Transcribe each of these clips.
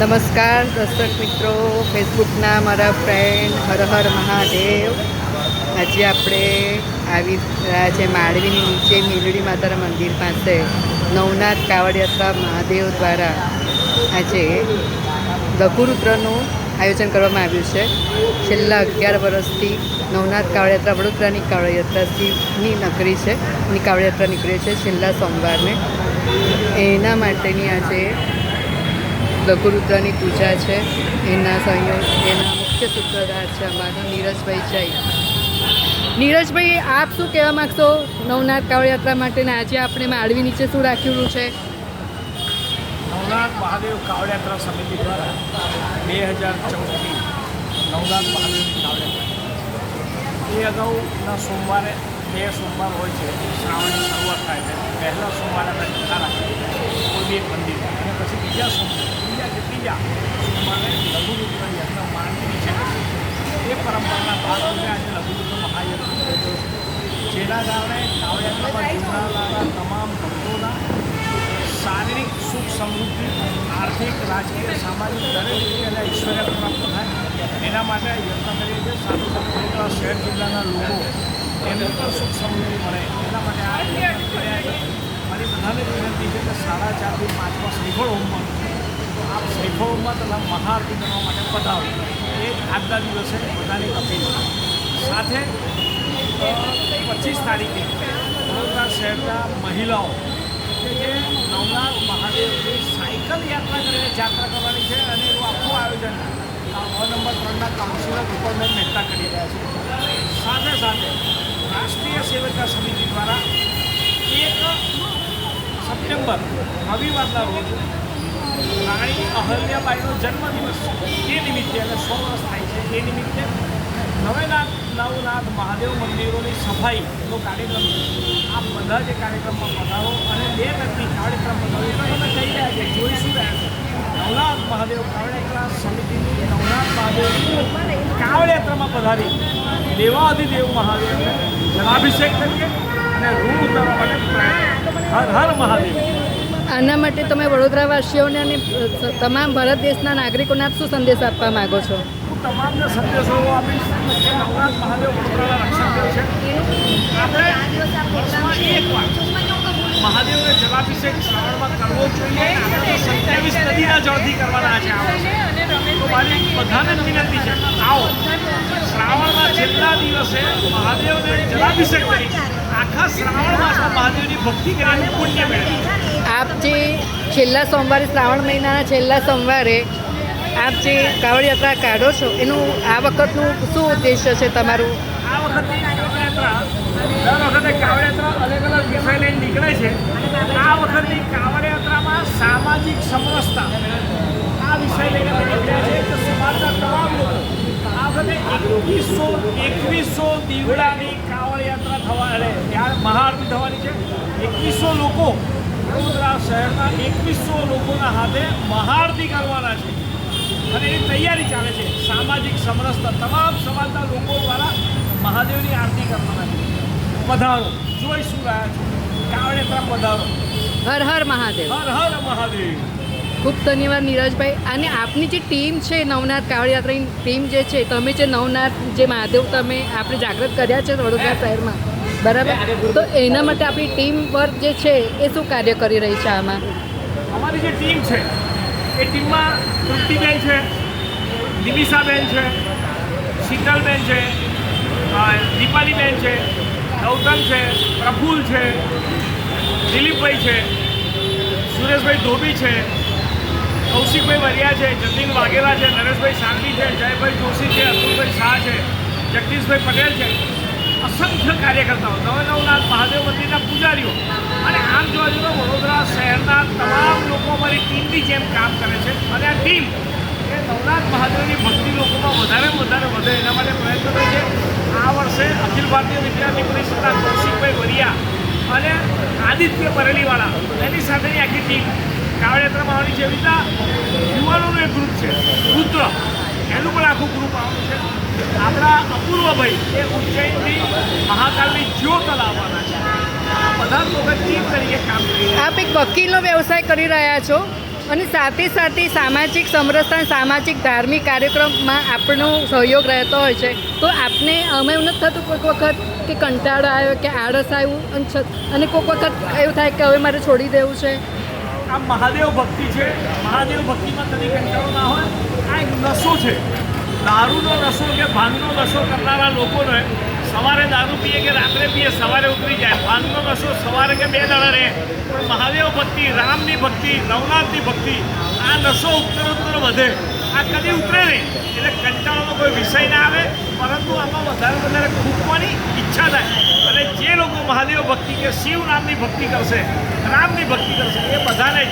નમસ્કાર દર્શક મિત્રો, ફેસબુકના મારા ફ્રેન્ડ, હર હર મહાદેવ. આજે આપણે આવી રહ્યા છે માંડવીની નીચે મેલડી માતાના મંદિર પાસે નવનાથ કાવડ યાત્રા મહાદેવ દ્વારા આજે લઘુરુદ્રનું આયોજન કરવામાં આવ્યું છે. છેલ્લા 11 વર્ષથી નવનાથ કાવડ યાત્રા વડોદરાની કાવડ યાત્રા શિવની નગરી છે એની કાવડ યાત્રા નીકળે છે છેલ્લા સોમવારને. એના માટેની આજે લઘુરુદ્રની પૂજા છે. એના મુખ્ય સૂત્રધાર છે અમારા નીરજભાઈ જૈન. નીરજભાઈ, આપ શું કહેવા માગશો નવનાથ કાવડ યાત્રા માટે? આજે આપણે માંડવી નીચે શું રાખ્યું છે? નવનાથ મહાદેવ કાવડ યાત્રા સમિતિ દ્વારા 2014થી નવનાથ મહાદેવની કાવડ યાત્રા એ અગાઉના સોમવારે 2 સોમવાર હોય છે, શ્રાવણની શરૂઆત થાય છે. પહેલા સોમવારે આપણે જતા રાખીએ કોઈ બી એક મંદિર, અને પછી બીજા સોમવારે લઘુરુદ્ર યાત્રા માંડવી છે. એ પરંપરાના ભાગરૂપે આજે લઘુરુદ્ર મહાયજ્ઞ થયો છે, જેના કારણે કાવડ યાત્રામાં જોડાયેલા તમામ ભક્તોના શારીરિક સુખ સમૃદ્ધિ, આર્થિક, રાજકીય, સામાજિક દરેક રીતે અને ઐશ્વર્ય પ્રાપ્ત થાય એના માટે યત્ન કરીએ છીએ. સાથે સાથે વડોદરા શહેર જિલ્લાના લોકો એમને પણ સુખ સમૃદ્ધિ મળે એના માટે આ મારી બધાને વિનંતી છે કે 4:30 થી 5 શ્રીફળ હોમમાં આપ શ્રીફળ હોમમાં તથા મહાઆરતી કરવા માટે પધારો. એ જ આજના દિવસે બધાની અપીલ. સાથે 25 તારીખે વડોદરા શહેરના મહિલાઓ કે જે નવનાથ મહાદેવની સાયકલ યાત્રા કરીને જાત્રા કરવાની છે, અને એનું આખું આયોજન 9 નંબર 3ના કાઉન્સિલર રૂપલબેન મહેતા કરી રહ્યા છે. સાથે સાથે રાષ્ટ્રીય સેવિકા સમિતિ દ્વારા 1 સપ્ટેમ્બર રવિવારના રોજ રાણી અહલ્યાબાઈનો જન્મદિવસ એ નિમિત્તે, અને 100 વર્ષ થાય છે એ નિમિત્તે નવનાથ મહાદેવ મંદિરોની સફાઈનો કાર્યક્રમ છે. આ બધા જે કાર્યક્રમમાં પધારો અને 2 વ્યક્તિ કાર્યક્રમ પધારો એટલે તમે કહી રહ્યા છે જોઈશું રહ્યા છે. નવનાથ મહાદેવ કાવડ યાત્રા સમિતિની નવનાથ મહાદેવ કાવડ યાત્રામાં પધારી દેવાધિદેવ મહાદેવને જલાભિષેક કરીએ અને ઋણ ઉતારવા માટે પ્રયત્ન. હર હર મહાદેવ. આના માટે તમે વડોદરાવાસીઓને અને તમામ ભારત દેશના નાગરિકોને શું સંદેશ આપવા માગો છો? તમામને સંદેશો આપીશ કે નવનાથ મહાદેવ વડોદરાના રક્ષણ છે. આપણે વર્ષમાં એકવાર મહાદેવને જલાભિષેક શ્રાવણમાં કરવો જોઈએ. આપણે 27 નદીના જળથી કરવાના છે આ વર્ષે. તો મારી બધાને જ વિનંતી છે, આવો શ્રાવણના છેલ્લા દિવસે મહાદેવને જલાભિષેક કરી આખા શ્રાવણ માસમાં મહાદેવની ભક્તિ કરીને પુણ્ય મેળવી. આપ જે છેલ્લા સોમવારે, શ્રાવણ મહિનાના છેલ્લા સોમવારે આપ જે કાવડ યાત્રા કાઢો છો, એનું આ વખતનું શું ઉદ્દેશ્ય છે તમારું? આ વખતની કાવડ યાત્રા દર વખતે કાવડ યાત્રા અલગ અલગ વિષય લઈને નીકળે છે. આ વખતની કાવડ યાત્રામાં સામાજિક સમરસતા આ વિષય લઈને નીકળ્યા છે કે સમાજના તમામ લોકો આ વખતે 2100 દીવડાની કાવડ યાત્રા ત્યાં મહાઆરતી થવાની છે. 2100 લોકો વડોદરા શહેરના 2100 લોકોના હાથે મહાઆરતી કરવાના છે, અને એની તૈયારી ચાલે છે. સામાજિક સમરસતા તમામ સમાજના લોકો દ્વારા મહાદેવની આરતી કરવાના છે. પધારો, જોઈશું રહ્યા છે કાવડ યાત્રા પધારો. હર હર મહાદેવ. હર હર મહાદેવ. ખૂબ ધન્યવાદ નીરજભાઈ. અને આપની જે ટીમ છે નવનાથ કાવડ યાત્રાની ટીમ જે છે, તમે જે નવનાથ જે મહાદેવ તમે આપણે જાગૃત કર્યા છે વડોદરા શહેરમાં, બરાબર? તો એના માટે આપણી ટીમ વર્ક જે છે એ શું કાર્ય કરી રહી છે આમાં? અમારી જે ટીમ છે એ ટીમમાં તૃપ્તિબેન છે, નિમિષાબેન છે, શીતલબેન છે, દીપાલીબેન છે, ગૌતમ છે, પ્રફુલ છે, દિલીપભાઈ છે, સુરેશભાઈ ધોબી છે, કૌશિકભાઈ વરિયા છે, જતીન વાઘેલા છે, નરેશભાઈ સાંગવી છે, જયભાઈ જોશી છે, અતુલભાઈ શાહ છે, જગદીશભાઈ પટેલ છે. અસંખ્ય કાર્યકર્તાઓ, નવનાથ મહાદેવ મંદિરના પૂજારીઓ, અને આમ જોવા જઈએ તો વડોદરા શહેરના તમામ લોકો અમારી ટીમની જેમ કામ કરે છે. અને આ ટીમ એ નવનાથ મહાદેવની ભક્તિ લોકોમાં વધારે વધે એના માટે પ્રયત્ન કરે છે. આ વર્ષે અખિલ ભારતીય વિદ્યાર્થી પરિષદના કૌશિકભાઈ વરિયા અને આદિત્ય બરેલીવાળા એની સાથેની આખી ટીમ કાવડ યાત્રામાં આવવાની છે. એવી રીતના યુવાનોનું એક ગ્રુપ છે રુદ્ર, એનું પણ આખું ગ્રુપ આવવાનું છે. આપણા અપૂર્વભાઈ એ ઉજ્જૈનથી મહાકાલની જ્યોત લાવવાના છે. આ બધા લોકો ટીમ તરીકે કામ કરી. આપ એક વકીલનો વ્યવસાય કરી રહ્યા છો, અને સાથે સાથે સામાજિક સમરસતા સામાજિક ધાર્મિક કાર્યક્રમમાં આપણો સહયોગ રહેતો હોય છે. તો આપને અમે એવું નથી થતું કોઈક વખત કે કંટાળો આવ્યો કે આળસ આવ્યું અને કોઈક વખત એવું થાય કે હવે મારે છોડી દેવું છે? આ મહાદેવ ભક્તિ છે. મહાદેવ ભક્તિમાં કદી કંટાળો ના હોય. આ એક નશો છે. દારૂનો નશો કે ભાંગનો નશો કરનારા લોકોને સવારે દારૂ પીએ કે રાત્રે પીએ સવારે ઉતરી જાય. ભાંગનો નશો સવારે કે 2 દાડા રહે. પણ મહાદેવ ભક્તિ, રામની ભક્તિ, નવનાથની ભક્તિ, આ નશો ઉત્તરોત્તર વધે. આ કદી ઉતરે નહીં. એટલે કંટાળાનો કોઈ વિષય ના આવે, પરંતુ આમાં વધારે ખૂટવાની ઈચ્છા થાય. અને જે લોકો મહાદેવ ભક્તિ કે શિવ નામની ભક્તિ કરશે, રામની ભક્તિ કરશે, એ બધાને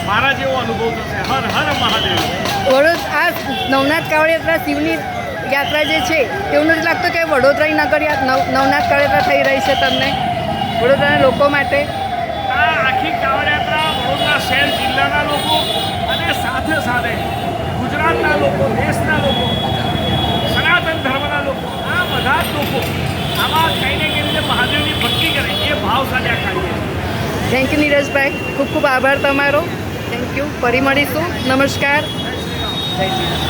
મારા જેવો અનુભવ થશે. હર હર મહાદેવ. આ નવનાથ કાવડ યાત્રા શિવની યાત્રા જે છે એવું નથી લાગતું કે વડોદરાની નગર નવનાથ કાવડ યાત્રા થઈ રહી છે તમને, વડોદરાના લોકો માટે? આ આખી કાવડ યાત્રા વડોદરા શહેર જિલ્લાના લોકો અને સાથે સાથે ગુજરાતના લોકો, દેશના લોકો, સનાતન ધર્મના લોકો, આ બધા જ લોકો આમાં કંઈ ને કંઈ રીતે મહાદેવની ભક્તિ કરે એ ભાવ સાથે આ કાર્ય છે. થેન્ક યુ નીરજભાઈ, ખૂબ ખૂબ આભાર તમારો. Thank you. ફરી મળીશું. નમસ્કાર. જય શ્રી રામ.